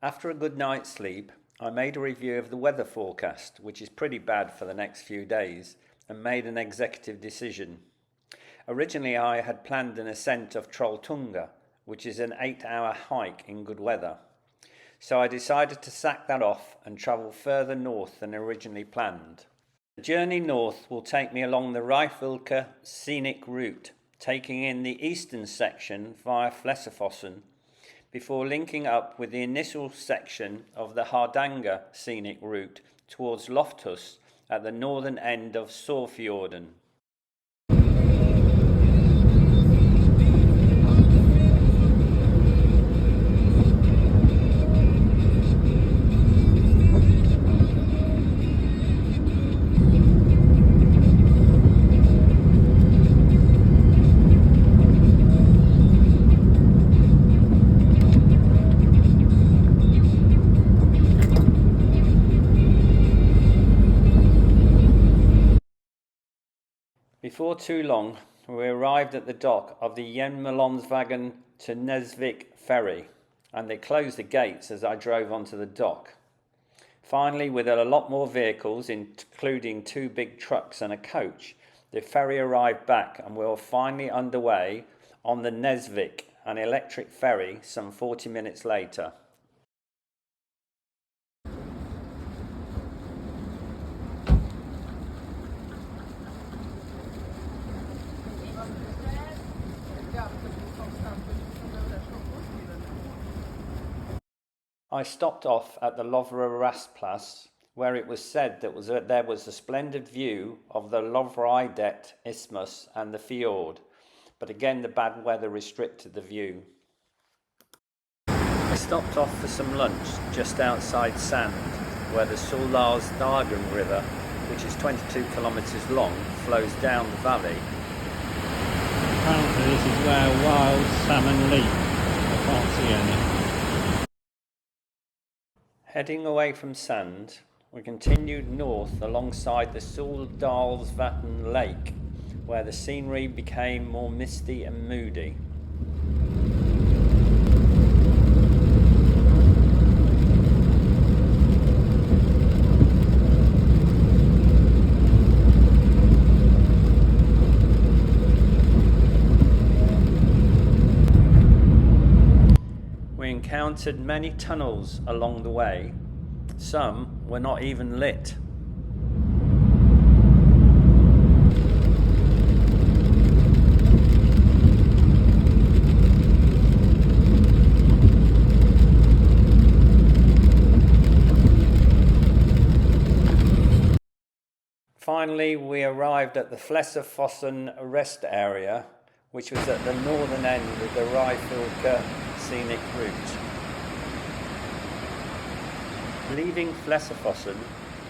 After a good night's sleep, I made a review of the weather forecast, which is pretty bad for the next few days, and made an executive decision. Originally I had planned an ascent of Trolltunga, which is an 8-hour hike in good weather. So I decided to sack that off and travel further north than originally planned. The journey north will take me along the Ryfylke Scenic Route, taking in the eastern section via Flessefossen, before linking up with the initial section of the Hardanger Scenic Route towards Lofthus at the northern end of Sørfjorden. Before too long, we arrived at the dock of the Ullensvangveien to Nesvik Ferry, and they closed the gates as I drove onto the dock. Finally, with a lot more vehicles, including 2 big trucks and a coach, the ferry arrived back and we were finally underway on the Nesvik, an electric ferry, some 40 minutes later. I stopped off at the Lovrastplass, where it was said that there was a splendid view of the Lovreidet Isthmus and the fjord, but again the bad weather restricted the view. I stopped off for some lunch just outside Sand, where the Soldarsdagen River, which is 22 kilometres long, flows down the valley. Apparently this is where wild salmon leap. I can't see any. Heading away from Sand, we continued north alongside the Soldarsvatn Lake, where the scenery became more misty and moody. We encountered many tunnels along the way. Some were not even lit. Finally, we arrived at the Flessefossen rest area, which was at the northern end of the Ryfylke Scenic Route. Leaving Flessefossen,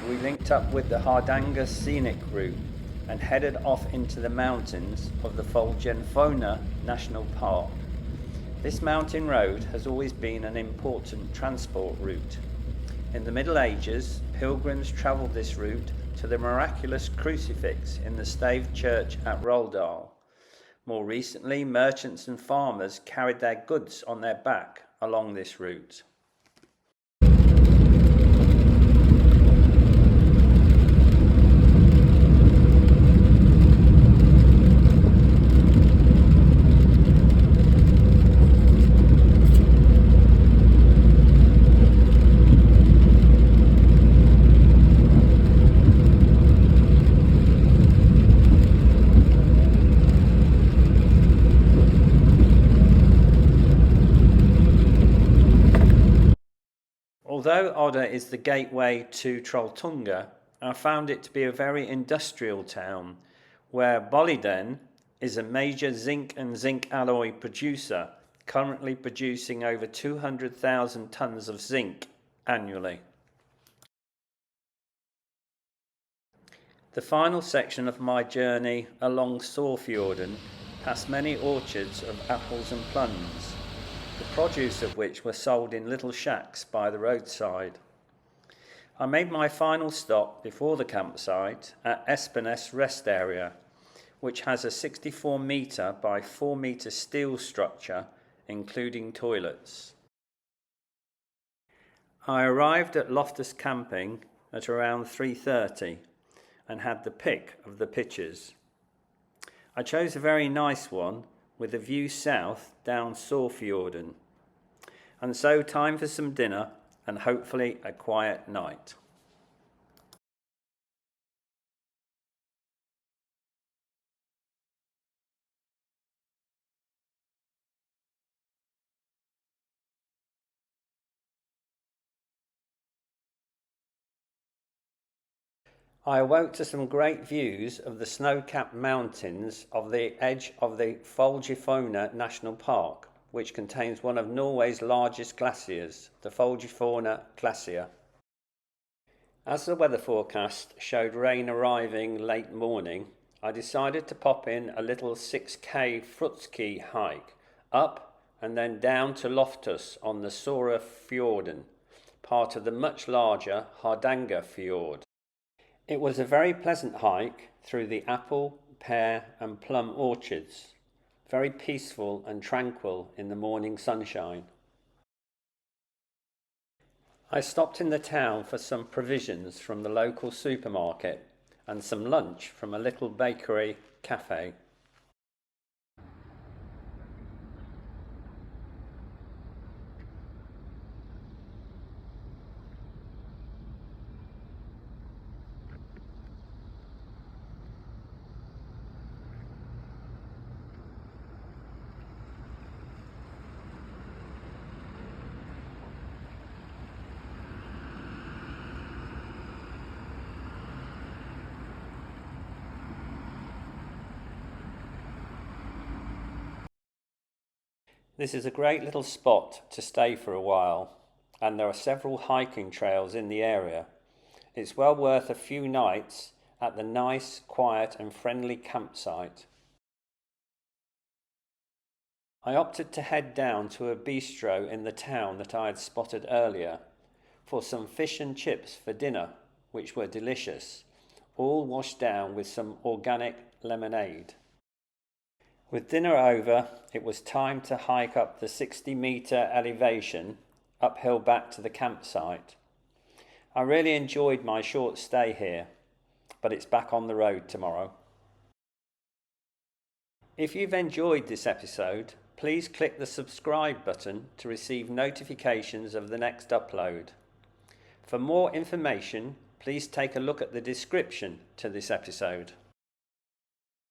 we linked up with the Hardanger Scenic Route and headed off into the mountains of the Folgefonna National Park. This mountain road has always been an important transport route. In the Middle Ages, pilgrims travelled this route to the miraculous crucifix in the staved church at Røldal. More recently, merchants and farmers carried their goods on their back along this route. Although Odda is the gateway to Trolltunga, I found it to be a very industrial town, where Boliden is a major zinc and zinc alloy producer, currently producing over 200,000 tonnes of zinc annually. The final section of my journey along Sørfjorden passed many orchards of apples and plums, the produce of which were sold in little shacks by the roadside. I made my final stop before the campsite at Espenes rest area, which has a 64 metre by 4 metre steel structure, including toilets. I arrived at Loftus Camping at around 3:30 and had the pick of the pictures. I chose a very nice one with a view south down Sørfjorden. And so time for some dinner and hopefully a quiet night. I awoke to some great views of the snow-capped mountains of the edge of the Folgefonna National Park, which contains one of Norway's largest glaciers, the Folgefonna Glacier. As the weather forecast showed rain arriving late morning, I decided to pop in a little 6k Fruktsti hike, up and then down to Lofthus on the Sørfjorden, part of the much larger Hardanger fjord. It was a very pleasant hike through the apple, pear and plum orchards, very peaceful and tranquil in the morning sunshine. I stopped in the town for some provisions from the local supermarket and some lunch from a little bakery cafe. This is a great little spot to stay for a while, and there are several hiking trails in the area. It's well worth a few nights at the nice, quiet and friendly campsite. I opted to head down to a bistro in the town that I had spotted earlier for some fish and chips for dinner, which were delicious, all washed down with some organic lemonade. With dinner over, it was time to hike up the 60-metre elevation uphill back to the campsite. I really enjoyed my short stay here, but it's back on the road tomorrow. If you've enjoyed this episode, please click the subscribe button to receive notifications of the next upload. For more information, please take a look at the description to this episode.